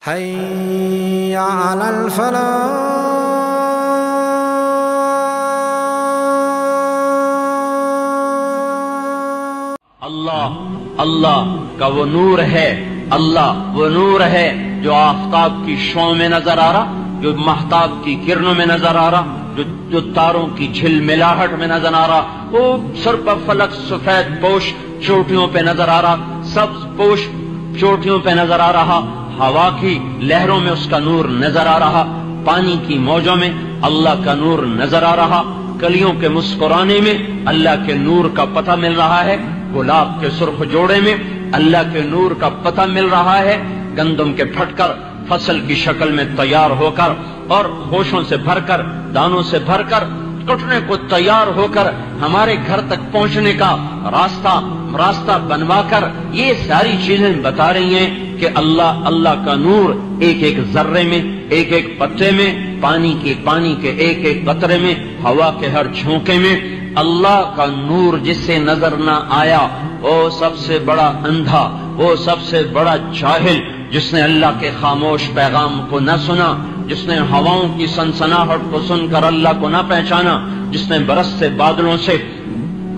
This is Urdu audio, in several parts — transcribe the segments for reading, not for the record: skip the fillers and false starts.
حي على الفلاح. اللہ کا وہ نور ہے، اللہ وہ نور ہے جو آفتاب کی شعاع میں نظر آ رہا، جو مہتاب کی کرنوں میں نظر آ رہا، جو تاروں کی جھلملاہٹ میں نظر آ رہا، وہ سر پر فلک سفید پوش چوٹیوں پہ نظر آ رہا، سبز پوش چوٹیوں پہ نظر آ رہا، ہوا کی لہروں میں اس کا نور نظر آ رہا، پانی کی موجوں میں اللہ کا نور نظر آ رہا، کلیوں کے مسکرانے میں اللہ کے نور کا پتہ مل رہا ہے، گلاب کے سرخ جوڑے میں اللہ کے نور کا پتہ مل رہا ہے، گندم کے پھٹ کر فصل کی شکل میں تیار ہو کر اور ہوشوں سے بھر کر دانوں سے بھر کر کٹنے کو تیار ہو کر ہمارے گھر تک پہنچنے کا راستہ بنوا کر یہ ساری چیزیں بتا رہی ہیں کہ اللہ کا نور ایک ایک ذرے میں، ایک ایک پتے میں، پانی کے ایک ایک قطرے میں، ہوا کے ہر جھونکے میں، اللہ کا نور جس سے نظر نہ آیا وہ سب سے بڑا اندھا، وہ سب سے بڑا جاہل، جس نے اللہ کے خاموش پیغام کو نہ سنا، جس نے ہواؤں کی سنسناہٹ کو سن کر اللہ کو نہ پہچانا، جس نے برستے بادلوں سے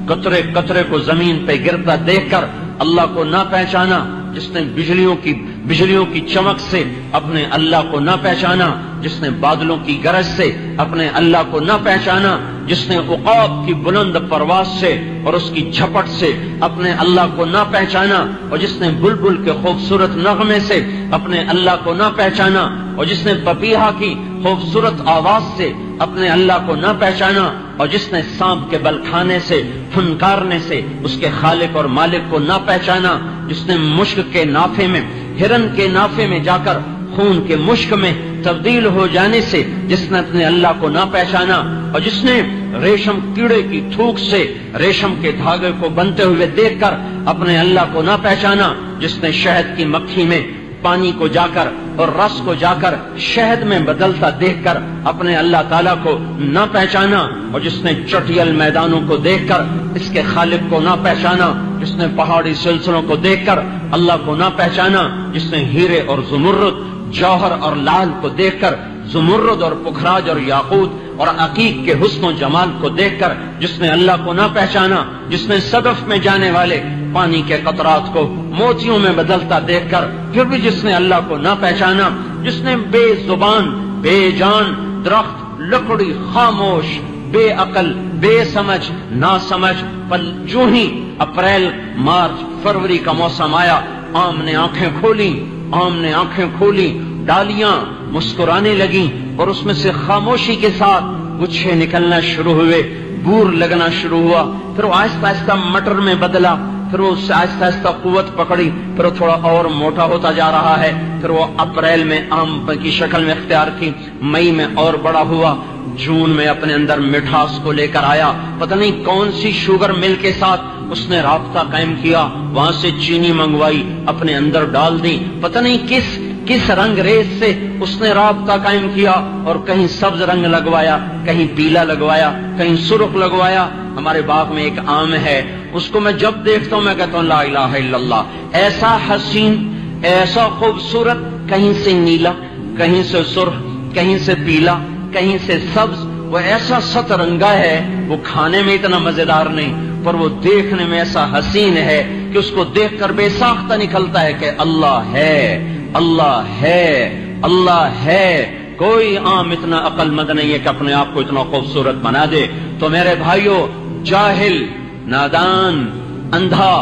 قطرے قطرے کو زمین پہ گرتا دیکھ کر اللہ کو نہ پہچانا، جس نے بجلیوں کی چمک سے اپنے اللہ کو نہ پہچانا، جس نے بادلوں کی گرج سے اپنے اللہ کو نہ پہچانا، جس نے عقاب کی بلند پرواز سے اور اس کی جھپٹ سے اپنے اللہ کو نہ پہچانا، اور جس نے بلبل کے خوبصورت نغمے سے اپنے اللہ کو نہ پہچانا، اور جس نے پپیہا کی خوبصورت آواز سے اپنے اللہ کو نہ پہچانا، اور جس نے سانپ کے بل کھانے سے پھنکارنے سے اس کے خالق اور مالک کو نہ پہچانا، جس نے مشک کے نافے میں، ہرن کے نافے میں جا کر خون کے مشک میں تبدیل ہو جانے سے جس نے اپنے اللہ کو نہ پہچانا، اور جس نے ریشم کیڑے کی تھوک سے ریشم کے دھاگے کو بنتے ہوئے دیکھ کر اپنے اللہ کو نہ پہچانا، جس نے شہد کی مکھی میں پانی کو جا کر اور رس کو جا کر شہد میں بدلتا دیکھ کر اپنے اللہ تعالیٰ کو نہ پہچانا، اور جس نے چٹیل میدانوں کو دیکھ کر اس کے خالق کو نہ پہچانا، جس نے پہاڑی سلسلوں کو دیکھ کر اللہ کو نہ پہچانا، جس نے ہیرے اور زمرد، جوہر اور لال کو دیکھ کر، زمرد اور پکھراج اور یاقوت اور عقیق کے حسن و جمال کو دیکھ کر جس نے اللہ کو نہ پہچانا، جس نے صدف میں جانے والے پانی کے قطرات کو موتیوں میں بدلتا دیکھ کر پھر بھی جس نے اللہ کو نہ پہچانا، جس نے بے زبان، بے جان، درخت، لکڑی، خاموش، بے عقل، بے سمجھ، نہ سمجھ، پر جو ہی اپریل، مارچ، فروری کا موسم آیا، آم نے آنکھیں کھولی، ڈالیاں مسکرانے لگیں اور اس میں سے خاموشی کے ساتھ گچھے نکلنا شروع ہوئے، بور لگنا شروع ہوا، پھر وہ آہستہ آہستہ مٹر میں بدلا، پھر وہ اس سے آہستہ آہستہ قوت پکڑی، پھر وہ تھوڑا اور موٹا ہوتا جا رہا ہے، پھر وہ اپریل میں آم کی شکل میں اختیار کی، مئی میں اور بڑا ہوا، جون میں اپنے اندر مٹھاس کو لے کر آیا، پتہ نہیں کون سی شوگر مل کے ساتھ اس نے رابطہ قائم کیا، وہاں سے چینی منگوائی، اپنے اندر ڈال دی، پتہ نہیں کس رنگ ریز سے اس نے رابطہ قائم کیا، اور کہیں سبز رنگ لگوایا، کہیں پیلا لگوایا، کہیں سرخ لگوایا۔ ہمارے باغ میں ایک آم ہے، اس کو میں جب دیکھتا ہوں میں کہتا ہوں لا الہ الا اللہ، ایسا حسین، ایسا خوبصورت، کہیں سے نیلا، کہیں سے سرخ، کہیں سے پیلا، کہیں سے سبز، وہ ایسا سترنگا ہے، وہ کھانے میں اتنا مزیدار نہیں پر وہ دیکھنے میں ایسا حسین ہے کہ اس کو دیکھ کر بے ساختہ نکلتا ہے کہ اللہ ہے، اللہ ہے، اللہ ہے۔ کوئی عام اتنا عقل مند نہیں ہے کہ اپنے آپ کو اتنا خوبصورت بنا دے۔ تو میرے بھائیوں، جاہل، نادان، اندھا،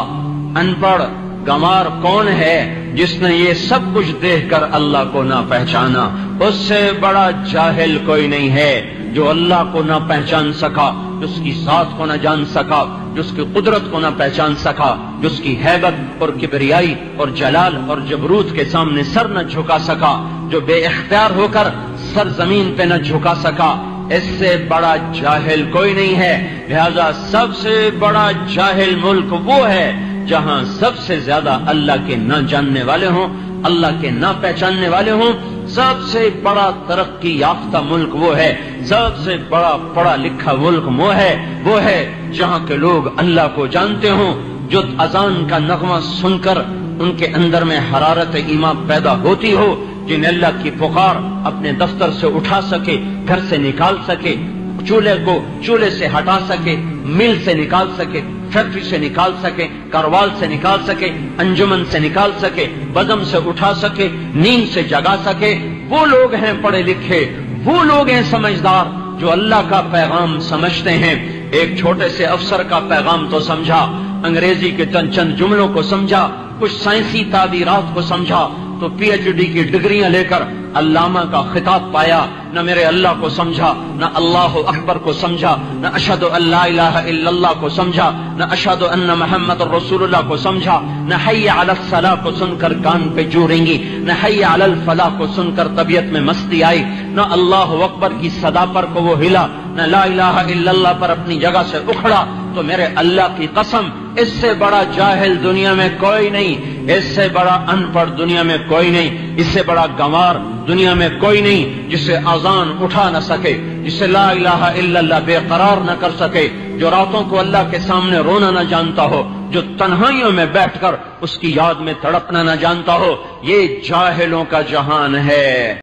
ان پڑھ، گمار کون ہے جس نے یہ سب کچھ دیکھ کر اللہ کو نہ پہچانا؟ اس سے بڑا جاہل کوئی نہیں ہے جو اللہ کو نہ پہچان سکا، جو اس کی ذات کو نہ جان سکا، جو اس کی قدرت کو نہ پہچان سکا، جو اس کی ہیبت اور کبریائی اور جلال اور جبروت کے سامنے سر نہ جھکا سکا، جو بے اختیار ہو کر سر زمین پہ نہ جھکا سکا۔ اس سے بڑا جاہل کوئی نہیں ہے۔ لہذا سب سے بڑا جاہل ملک وہ ہے جہاں سب سے زیادہ اللہ کے نہ جاننے والے ہوں، اللہ کے نہ پہچاننے والے ہوں۔ سب سے بڑا ترقی یافتہ ملک وہ ہے، سب سے بڑا پڑھا لکھا ملک وہ ہے جہاں کے لوگ اللہ کو جانتے ہوں، جو اذان کا نغمہ سن کر ان کے اندر میں حرارت ایمان پیدا ہوتی ہو، جنہیں اللہ کی پکار اپنے دفتر سے اٹھا سکے، گھر سے نکال سکے، چولہے سے ہٹا سکے، مل سے نکال سکے، فیکٹری سے نکال سکے، کاروبار سے نکال سکے، انجمن سے نکال سکے، بزم سے اٹھا سکے، نیند سے جگا سکے، وہ لوگ ہیں پڑھے لکھے، وہ لوگ ہیں سمجھدار جو اللہ کا پیغام سمجھتے ہیں۔ ایک چھوٹے سے افسر کا پیغام تو سمجھا، انگریزی کے چند جملوں کو سمجھا، کچھ سائنسی تعبیرات کو سمجھا، تو پی ایچ ڈی کی ڈگریاں لے کر علامہ کا خطاب پایا۔ نہ میرے اللہ کو سمجھا، نہ اللہ اکبر کو سمجھا، نہ اشہد ان لا الہ الا اللہ کو سمجھا، نہ اشہد ان محمد رسول اللہ کو سمجھا، نہ حی علی الصلاۃ کو سن کر کان پہ جو رنگی، نہ حی علی الفلاح کو سن کر طبیعت میں مستی آئی، نہ اللہ اکبر کی صدا پر کو وہ ہلا، نہ لا الہ الا اللہ پر اپنی جگہ سے اکھڑا۔ تو میرے اللہ کی قسم، اس سے بڑا جاہل دنیا میں کوئی نہیں، اس سے بڑا ان پڑھ دنیا میں کوئی نہیں، اس سے بڑا گنوار دنیا میں کوئی نہیں جسے اذان اٹھا نہ سکے، جسے لا الہ الا اللہ بے قرار نہ کر سکے، جو راتوں کو اللہ کے سامنے رونا نہ جانتا ہو، جو تنہائیوں میں بیٹھ کر اس کی یاد میں تڑپنا نہ جانتا ہو۔ یہ جاہلوں کا جہان ہے۔